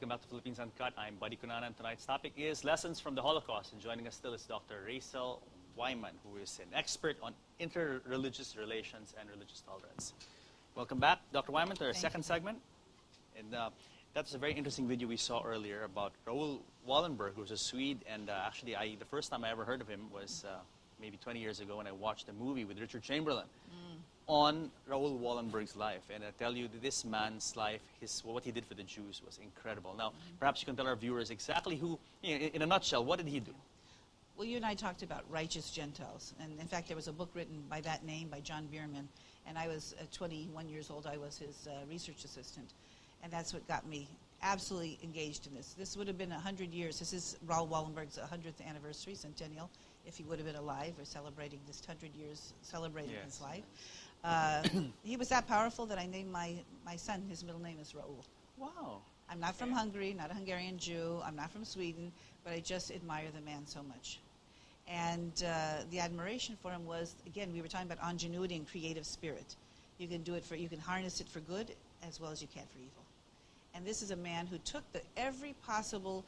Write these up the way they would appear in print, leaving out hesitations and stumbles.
Welcome back to Philippines Uncut. I'm Buddy Kunana, and tonight's topic is Lessons from the Holocaust. And joining us still is Dr. Rachel Wyman, who is an expert on interreligious relations and religious tolerance. Welcome back, Dr. Wyman, to our second segment. And that's a very interesting video we saw earlier about Raoul Wallenberg, who's a Swede. And actually, the first time I ever heard of him was maybe 20 years ago when I watched a movie with Richard Chamberlain on Raoul Wallenberg's life. And I tell you, this man's life, what he did for the Jews was incredible. Now, perhaps you can tell our viewers exactly who, in a nutshell, what did he do? Well, you and I talked about righteous Gentiles. And in fact, there was a book written by that name by John Bierman. And I was 21 years old. I was his research assistant. And that's what got me absolutely engaged in this. This would have been 100 years. This is Raoul Wallenberg's 100th anniversary, centennial, if he would have been alive or celebrating this 100 years, celebrating his life. He was that powerful that I named my son, his middle name is Raoul. Wow. I'm not from Hungary, not a Hungarian Jew. I'm not from Sweden, but I just admire the man so much. And the admiration for him was, again, we were talking about ingenuity and creative spirit. You can do it you can harness it for good as well as you can for evil. And this is a man who took every possible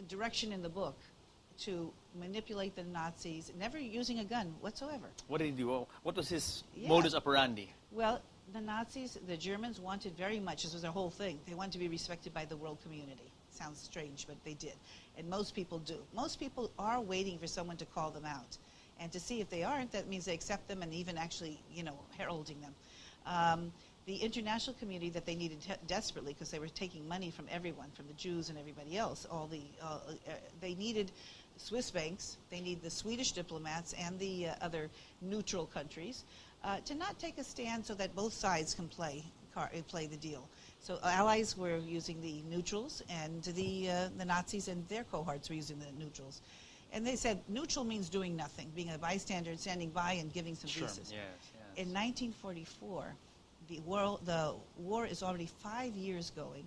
direction in the book to manipulate the Nazis, never using a gun whatsoever. What did he do? What was his modus operandi? Well, the Nazis, the Germans wanted very much, this was their whole thing, they wanted to be respected by the world community. Sounds strange, but they did. And most people do. Most people are waiting for someone to call them out. And to see if they aren't, that means they accept them and even actually, heralding them. The international community that they needed desperately, because they were taking money from everyone, from the Jews and everybody else, they needed Swiss banks, they need the Swedish diplomats and the other neutral countries to not take a stand so that both sides can play the deal. So allies were using the neutrals, and the Nazis and their cohorts were using the neutrals. And they said neutral means doing nothing, being a bystander, standing by and giving some pieces. In 1944, the war is already 5 years going.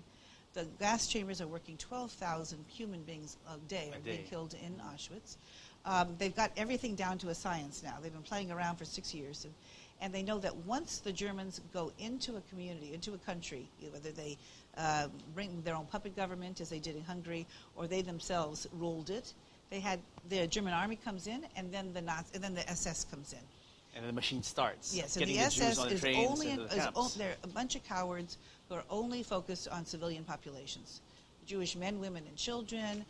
The gas chambers are working. 12,000 human beings a day are being killed in Auschwitz. They've got everything down to a science now. They've been playing around for 6 years. And they know that once the Germans go into a community, into a country, whether they bring their own puppet government, as they did in Hungary, or they themselves ruled it, the German army comes in, and then the SS comes in. And the machine starts. Yes, and the SS is only they're a bunch of cowards who are only focused on civilian populations. Jewish men, women, and children.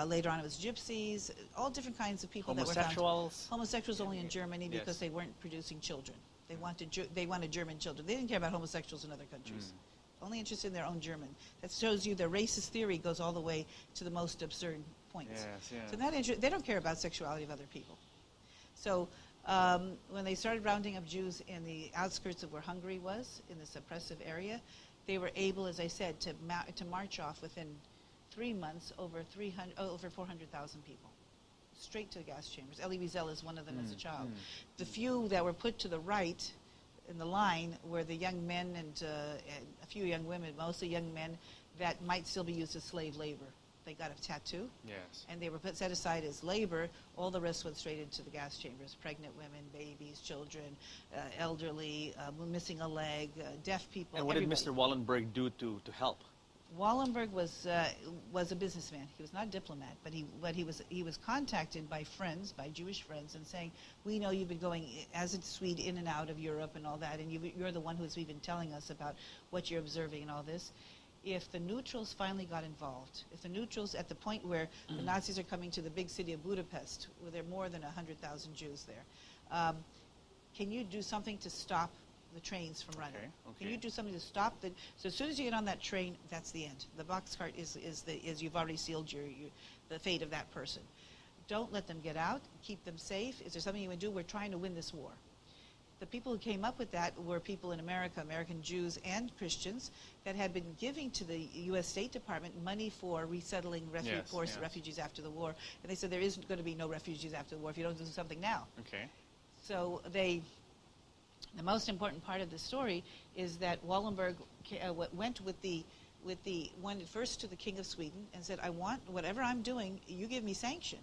Later on it was gypsies, all different kinds of people that were found. Homosexuals only in Germany because they weren't producing children. They wanted German children. They didn't care about homosexuals in other countries. Only interested in their own German. That shows you the racist theory goes all the way to the most absurd points. So they don't care about sexuality of other people. So when they started rounding up Jews in the outskirts of where Hungary was, in this oppressive area, they were able, as I said, to march off within 3 months over 400,000 people, straight to the gas chambers. Elie Wiesel is one of them as a child. The few that were put to the right in the line were the young men and a few young women, mostly young men, that might still be used as slave labor. They got a tattoo, and they were set aside as labor. All the rest went straight into the gas chambers. Pregnant women, babies, children, elderly, missing a leg, deaf people. And what did Mr. Wallenberg do to help? Wallenberg was a businessman. He was not a diplomat, but he was contacted by friends, by Jewish friends, and saying, "We know you've been going as a Swede in and out of Europe and all that, and you're the one who's even telling us about what you're observing and all this." If the neutrals finally got involved, if the neutrals at the point where the Nazis are coming to the big city of Budapest, where there are more than 100,000 Jews there, can you do something to stop the trains from running? Can you do something to stop so as soon as you get on that train, that's the end. The boxcart is you've already sealed the fate of that person. Don't let them get out. Keep them safe. Is there something you would do? We're trying to win this war. The people who came up with that were people in America, American Jews and Christians, that had been giving to the U.S. State Department money for resettling refugees after the war. And they said there isn't going to be no refugees after the war if you don't do something now. So the most important part of the story is that Wallenberg went went first to the King of Sweden and said, "I want whatever I'm doing, you give me sanction."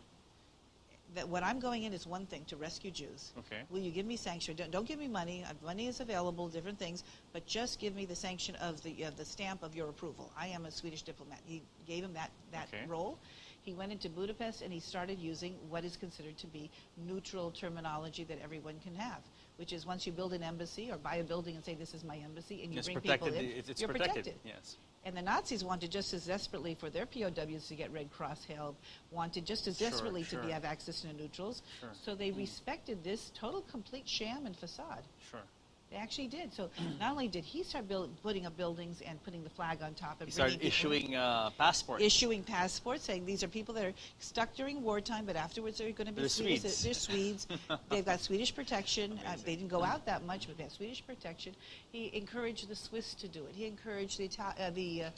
that what I'm going in is one thing, to rescue Jews. Okay. Will you give me sanctuary? Don't give me money. Money is available, different things, but just give me the sanction of the stamp of your approval. I am a Swedish diplomat. He gave him that Okay. role. He went into Budapest and he started using what is considered to be neutral terminology that everyone can have, which is once you build an embassy or buy a building and say this is my embassy and you It's bring protected. people in, It's you're protected. Yes. And the Nazis wanted just as desperately for their POWs to get Red Cross help, wanted just as Sure, desperately to sure. have access to neutrals. Sure. So they respected this total complete sham and facade. Sure. They actually did. So not only did he start putting up buildings and putting the flag on top and He started bringing people in, issuing passports. issuing passports, saying these are people that are stuck during wartime, but afterwards they're going to be They're Swedes. Swedes. They're Swedes. They've got Swedish protection. Amazing. They didn't go out that much, but they have Swedish protection. He encouraged the Swiss to do it. He encouraged the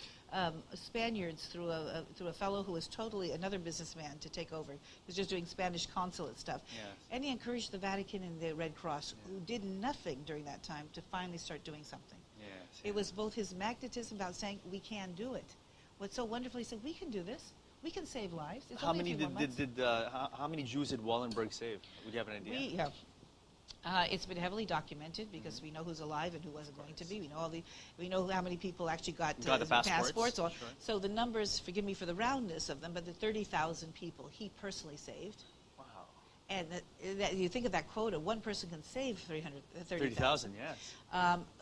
Spaniards through a fellow who was totally another businessman to take over. He was just doing Spanish consulate stuff. Yes. And he encouraged the Vatican and the Red Cross, who did nothing during that time, to finally start doing something. Yes. It was both his magnetism about saying, we can do it. What's so wonderful, he said, we can do this. We can save lives. It's How only a many few more months. how many Jews did Wallenberg save? Would you have an idea? It's been heavily documented because we know who's alive and who wasn't going to be. We know how many people actually got the passports. Or, Sure. So the numbers, forgive me for the roundness of them, but the 30,000 people he personally saved. Wow. And you think of that quota, one person can save 30,000. Yes.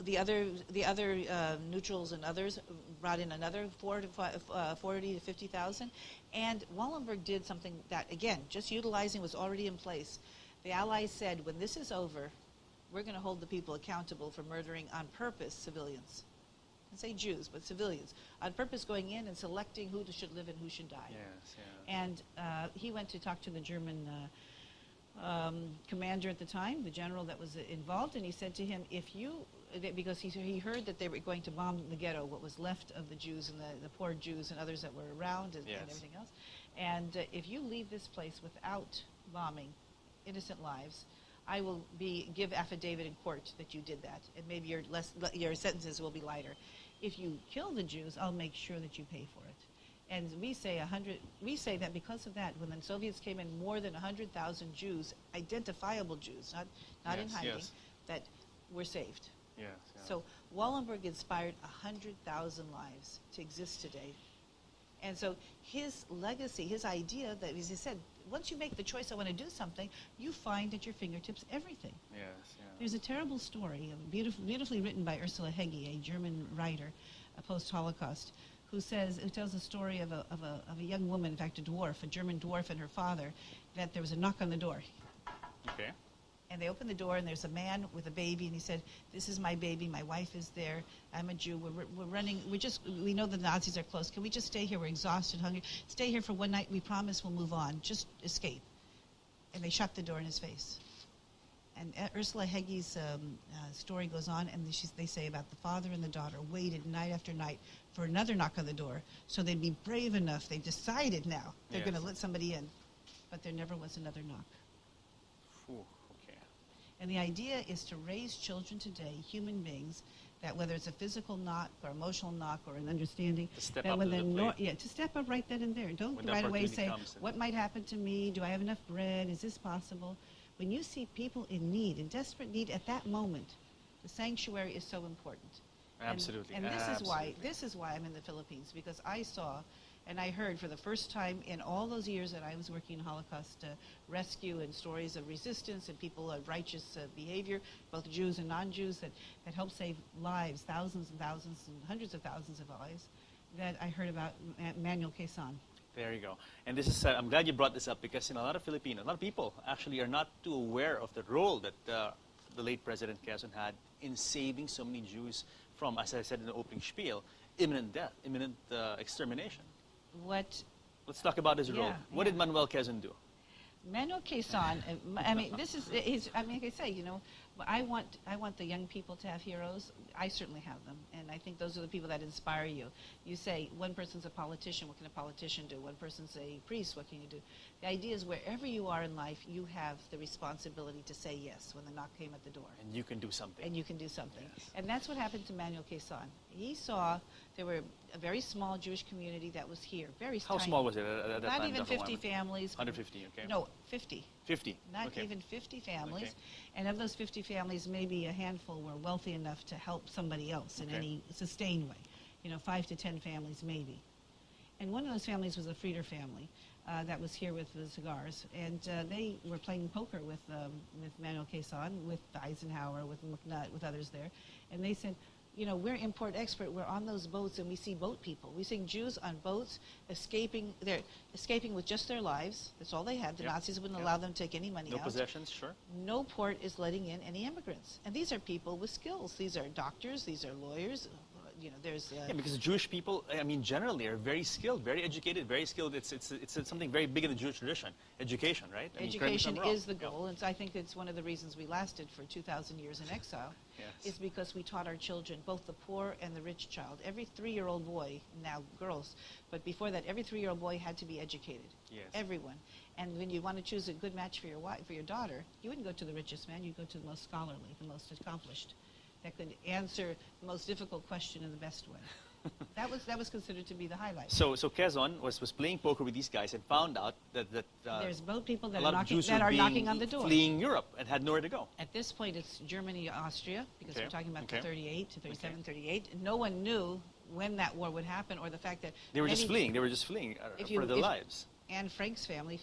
The other neutrals and others brought in another 40 to 50,000. And Wallenberg did something that, again, just utilizing was already in place. The Allies said, when this is over, we're going to hold the people accountable for murdering on purpose civilians. I say Jews, but civilians. On purpose going in and selecting who should live and who should die. Yes. Yeah. And he went to talk to the German commander at the time, the general that was involved, and he said to him, because he heard that they were going to bomb the ghetto, what was left of the Jews and the poor Jews and others that were around and everything else. And if you leave this place without bombing innocent lives, I will give affidavit in court that you did that, and maybe your sentences will be lighter. If you kill the Jews, I'll make sure that you pay for it. And we say that because of that, when the Soviets came in, more than 100,000 Jews, identifiable Jews, not in hiding, that were saved. Yes. So Wallenberg inspired 100,000 lives to exist today. And so his legacy, his idea, that as he said, once you make the choice, I want to do something, you find at your fingertips everything. Yes. Yeah. There's a terrible story, beautifully written by Ursula Hegge, a German writer, post-Holocaust, who tells the story of a young woman, in fact a German dwarf and her father, that there was a knock on the door. Okay. And they opened the door, and there's a man with a baby, and he said, this is my baby, my wife is there, I'm a Jew, we're running, we know the Nazis are close, can we just stay here, we're exhausted, hungry, stay here for one night, we promise we'll move on, just escape. And they shut the door in his face. And Ursula Hegge's story goes on, and they say about the father and the daughter waited night after night for another knock on the door, so they'd be brave enough, they decided now, they're going to let somebody in. But there never was another knock. Ooh. And the idea is to raise children today, human beings, that whether it's a physical knock or emotional knock or an understanding, To step that up when to the plate. to step up right then and there. Don't When the right away opportunity say, comes. what might happen to me? Do I have enough bread? Is this possible? When you see people in need, in desperate need at that moment, the sanctuary is so important. Absolutely. And this is why I'm in the Philippines, because I saw and I heard for the first time in all those years that I was working in Holocaust rescue and stories of resistance and people of righteous behavior, both Jews and non-Jews, that helped save lives, thousands and thousands and hundreds of thousands of lives, that I heard about Manuel Quezon. There you go. And this is, I'm glad you brought this up, because a lot of people actually are not too aware of the role that the late President Quezon had in saving so many Jews from, as I said in the opening spiel, imminent death, imminent extermination. Let's talk about his role. What did Manuel Quezon do? Manuel Quezon, I mean, this is his, I mean, like I say, But I want the young people to have heroes. I certainly have them, and I think those are the people that inspire you. You say one person's a politician. What can a politician do? One person's a priest. What can you do? The idea is wherever you are in life, you have the responsibility to say yes when the knock came at the door. And you can do something. And you can do something. Yes. And that's what happened to Manuel Quezon. He saw there were a very small Jewish community that was here, very How tiny. small was it at that time? Not even Dr. 50 Wyman? families. 150, okay. No, 50. 50. Not okay. even 50 families. Okay. And of those 50 families, maybe a handful were wealthy enough to help somebody else in Okay. any sustained way. 5 to 10 families maybe. And one of those families was a Frieder family that was here with the cigars. And they were playing poker with Manuel Quezon, with Eisenhower, with McNutt, with others there. And they said, we're import-export. We're on those boats, and we see boat people. We see Jews on boats escaping. They're escaping with just their lives. That's all they had. The Yep. Nazis wouldn't Yep. allow them to take any money No out. possessions, sure. No port is letting in any immigrants. And these are people with skills. These are doctors. These are lawyers. There's... Yeah, because Jewish people, I mean, generally are very skilled, very educated, very skilled. It's something very big in the Jewish tradition. Education, right? I mean, correct me if I'm Education wrong. is the Yeah. goal, and so I think it's one of the reasons we lasted for 2,000 years in exile, Yes. is because we taught our children, both the poor and the rich child. Every 3-year-old boy, now girls, but before that, every 3-year-old boy had to be educated. Yes. Everyone. And when you want to choose a good match for your wife, for your daughter, you wouldn't go to the richest man, you'd go to the most scholarly, the most accomplished, that could answer the most difficult question in the best way. That was considered to be the highlight. So Quezon was playing poker with these guys and found out that There's boat people a that lot are of Jews were knocking on the door. fleeing Europe and had nowhere to go. At this point, it's Germany, Austria, because Okay, we're talking about okay. the 38 to 37, Okay. 38. No one knew when that war would happen, or the fact that They were just many- fleeing. They were just fleeing for their lives. Anne Frank's family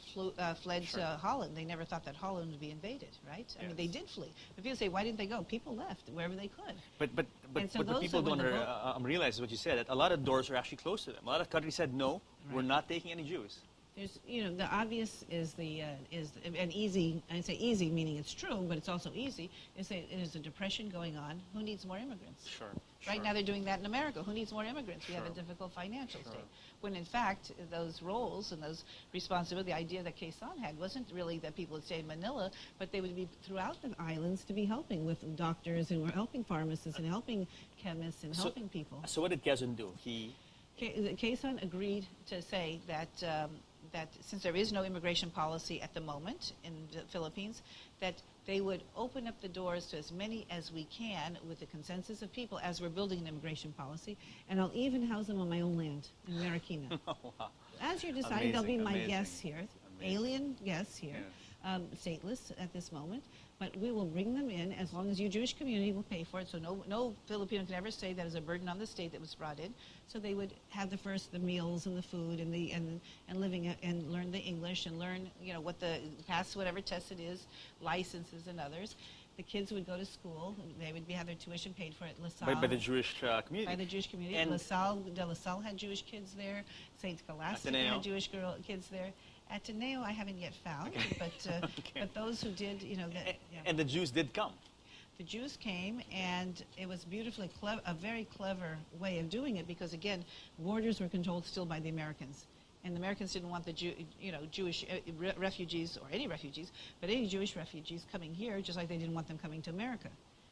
fled Sure. to Holland. They never thought that Holland would be invaded, right? I mean, Yes. they did flee. But people say, why didn't they go? People left wherever they could. But And so what those people that don't were the realize is what you said, that a lot of doors are actually closed to them. A lot of countries said, no, we're Right. not taking any Jews. There's, the obvious is an easy. I say easy, meaning it's true, but it's also easy. There's a depression going on. Who needs more immigrants? Sure. Right sure. now they're doing that in America. Who needs more immigrants? We have a Sure. difficult financial Sure. state. When in fact, those roles and those responsibility, the idea that Quezon had wasn't really that people would stay in Manila, but they would be throughout the islands to be helping with doctors, and we're helping pharmacists and helping chemists and helping people. So what did Quezon do? Quezon agreed to say that since there is no immigration policy at the moment in the Philippines, that they would open up the doors to as many as we can with the consensus of people as we're building an immigration policy, and I'll even house them on my own land in Marikina. Oh, wow. As you're deciding, they'll be Amazing, my amazing. guests here, Amazing. alien guests here, stateless at this moment, but we will bring them in as long as your Jewish community will pay for it. So no Filipino can ever say that is a burden on the state that was brought in. So they would have the meals and the food and living and learn the English and learn what pass whatever test it is, licenses and others. The kids would go to school. They would have their tuition paid for at La Salle. By the Jewish community. By the Jewish community. And La Salle had Jewish kids there. St. Scholastica Ateneo. had Jewish kids there. Ateneo I haven't yet found, Okay. but those who did, yeah. And the Jews did come. The Jews came, and it was beautifully a very clever way of doing it, because again, borders were controlled still by the Americans. And the Americans didn't want the Jewish refugees, or any refugees, but any Jewish refugees coming here, just like they didn't want them coming to America.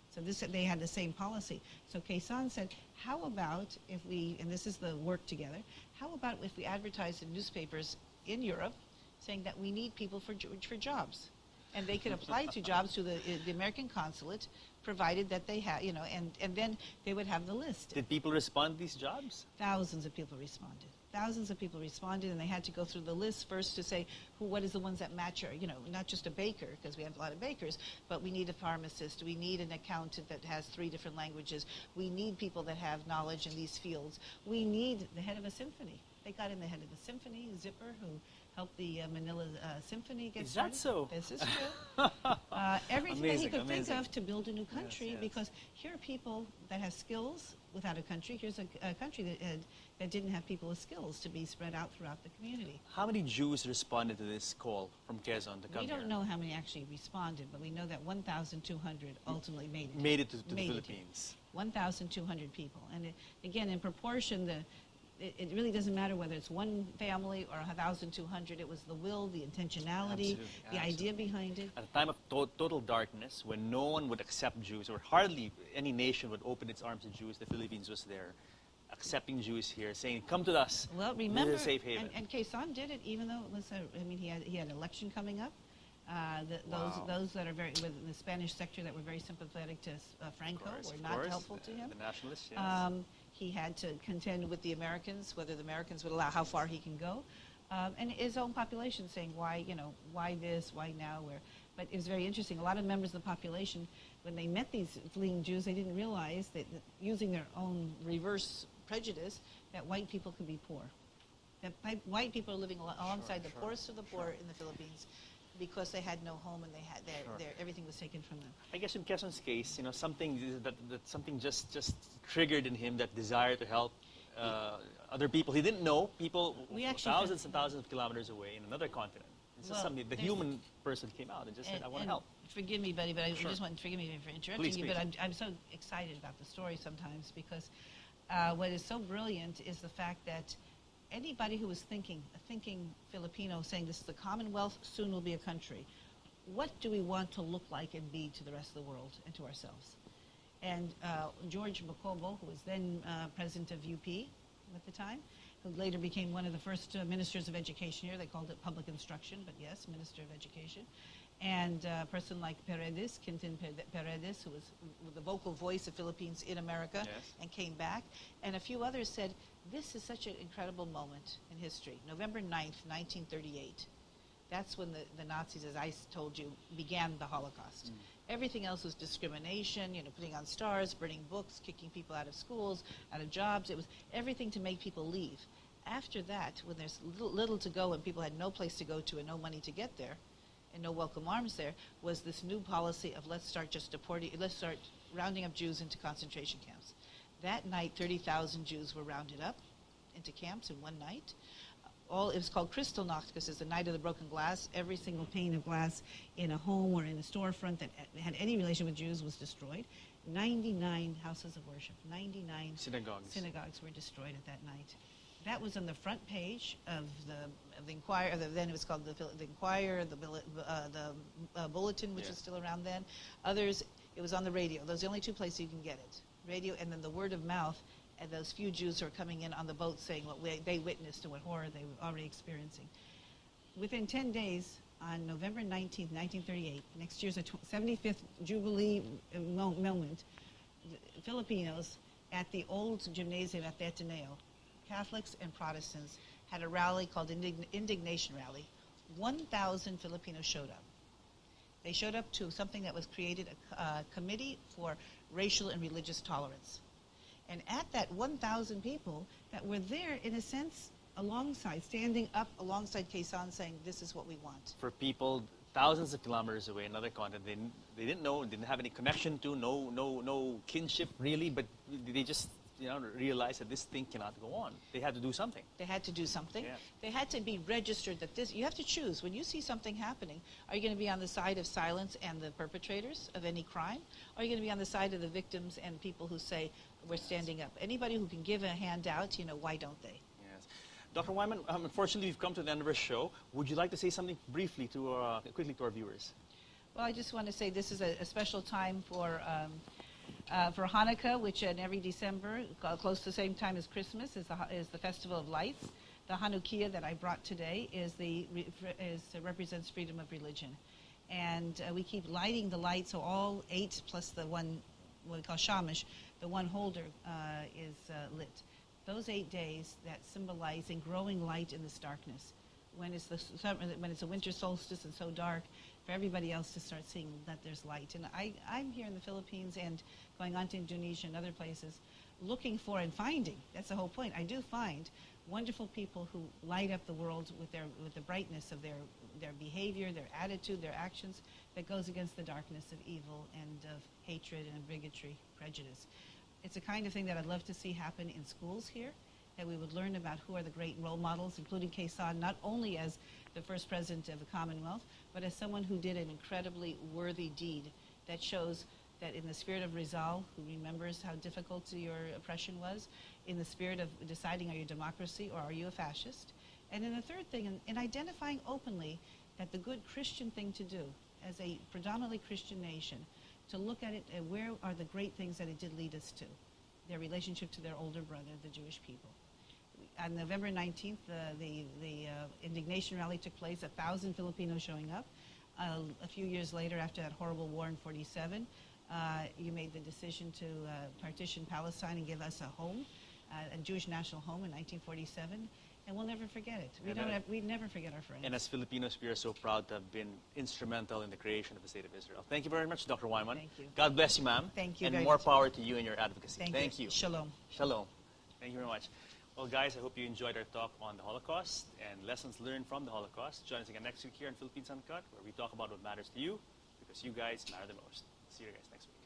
So they had the same policy. So Quezon said, how about if we, and this is the work together, how about if we advertise in newspapers in Europe saying that we need people for jobs? And they could apply to jobs through the American consulate, provided that they had, and then they would have the list. Did people respond to these jobs? Thousands of people responded. Thousands of people responded, and they had to go through the list first to say, what is the ones that match our, not just a baker, because we have a lot of bakers, but we need a pharmacist, we need an accountant that has 3 different languages, we need people that have knowledge in these fields, we need the head of a symphony. They got in the head of the symphony, Zipper, who helped the Manila Symphony get started. Is that so? This is true. Everything that he Amazing, could think amazing. of to build a new country, yes. because here are people that have skills without a country. Here's a country that didn't have people with skills to be spread out throughout the community. How many Jews responded to this call from Quezon to come We here? don't know how many actually responded, but we know that 1,200 ultimately made it. Made it to the Made it. Philippines. 1,200 people. And again, in proportion, it really doesn't matter whether it's one family or 1,200. It was the will, the intentionality, the idea behind it. At a time of total darkness, when no one would accept Jews, or hardly any nation would open its arms to Jews, the Philippines was there, accepting Jews here, saying, "Come to us. Well, remember, this is a safe haven." And Quezon did it, even though it was. He had an election coming up. Those that are with the Spanish sector that were very sympathetic to Franco were not helpful to him. The nationalists, yes. He had to contend with the Americans, whether the Americans would allow how far he can go, and his own population saying why this, why now, where. But it was very interesting. A lot of members of the population, when they met these fleeing Jews, they didn't realize that using their own reverse prejudice, that white people could be poor. That white people are living alongside the poorest of the poor in the Philippines, because they had no home and they had everything was taken from them. I guess in Quezon's case, something that something just triggered in him that desire to help other people. He didn't know people thousands and thousands of kilometers away in another continent. It's just something the human person came out and just said, "I want to help." Forgive me, buddy, but I just want to forgive me for interrupting you. Please. But I'm so excited about the story sometimes because what is so brilliant is the fact that anybody who is a thinking Filipino saying this is the Commonwealth, soon will be a country. What do we want to look like and be to the rest of the world and to ourselves? And George Macobo, who was then president of UP at the time, who later became one of the first ministers of education here. They called it public instruction, but yes, minister of education. And a person like Paredes, Quintin Paredes, who was the vocal voice of Philippines in America and came back. And a few others said, this is such an incredible moment in history. November 9th, 1938. That's when the Nazis, as I told you, began the Holocaust. Everything else was discrimination, putting on stars, burning books, kicking people out of schools, out of jobs. It was everything to make people leave. After that, when there's little to go and people had no place to go to and no money to get there, and no welcome arms there, was this new policy of let's start rounding up Jews into concentration camps. That night, 30,000 Jews were rounded up into camps in one night. It was called Kristallnacht because it's the night of the broken glass. Every single pane of glass in a home or in a storefront that had any relation with Jews was destroyed. 99 houses of worship, 99 synagogues were destroyed at that night. That was on the front page of the Inquirer. Then it was called the Inquirer, the Bulletin, which was still around then. Others, it was on the radio. Those are the only two places you can get it. Radio and then the word of mouth, and those few Jews who are coming in on the boat saying what they witnessed and what horror they were already experiencing. Within 10 days, on November 19th, 1938, next year's 75th Jubilee moment, the Filipinos at the old gymnasium at the Ateneo, Catholics and Protestants, had a rally called Indignation Rally. 1,000 Filipinos showed up. They showed up to something that was created, a committee for racial and religious tolerance. And at that 1,000 people that were there, in a sense, standing up alongside Quezon saying, this is what we want. For people thousands of kilometers away, another continent, they didn't know, didn't have any connection to, no kinship really, but they just realized that this thing cannot go on. They had to do something. They had to do something. Yeah. They had to be registered that you have to choose. When you see something happening, are you going to be on the side of silence and the perpetrators of any crime? Or are you going to be on the side of the victims and people who say, we're standing up? Anybody who can give a hand out, why don't they? Yes. Dr. Wyman, unfortunately, we've come to the end of our show. Would you like to say something briefly quickly to our viewers? Well, I just want to say this is a special time for Hanukkah, which in every December, close to the same time as Christmas, is the Festival of Lights. The Hanukkah that I brought today represents freedom of religion. And we keep lighting the lights, so all 8 plus the one, what we call shamash, the one holder is lit. Those 8 days that symbolizing growing light in this darkness. When it's a winter solstice and so dark, for everybody else to start seeing that there's light. And I'm here in the Philippines and going on to Indonesia and other places, looking for and finding, that's the whole point, I do find wonderful people who light up the world with the brightness of their behavior, their attitude, their actions that goes against the darkness of evil and of hatred and bigotry, prejudice. It's the kind of thing that I'd love to see happen in schools here, that we would learn about who are the great role models, including Quezon, not only as the first president of the Commonwealth, but as someone who did an incredibly worthy deed that shows that in the spirit of Rizal, who remembers how difficult your oppression was, in the spirit of deciding, are you a democracy or are you a fascist? And then the third thing, in identifying openly that the good Christian thing to do, as a predominantly Christian nation, to look at it and where are the great things that it did lead us to, their relationship to their older brother, the Jewish people. On November 19th, the indignation rally took place, 1,000 Filipinos showing up. A few years later, after that horrible war in 47, you made the decision to partition Palestine and give us a home, a Jewish national home in 1947, and we'll never forget it. We never forget our friends. And as Filipinos, we are so proud to have been instrumental in the creation of the State of Israel. Thank you very much, Dr. Wyman. Thank you. God bless you, ma'am. Thank you and very more much. power to you in your advocacy. Thank you. Shalom. Shalom. Thank you very much. Well, guys, I hope you enjoyed our talk on the Holocaust and lessons learned from the Holocaust. Join us again next week here on Philippines Uncut, where we talk about what matters to you, because you guys matter the most. See you guys next week.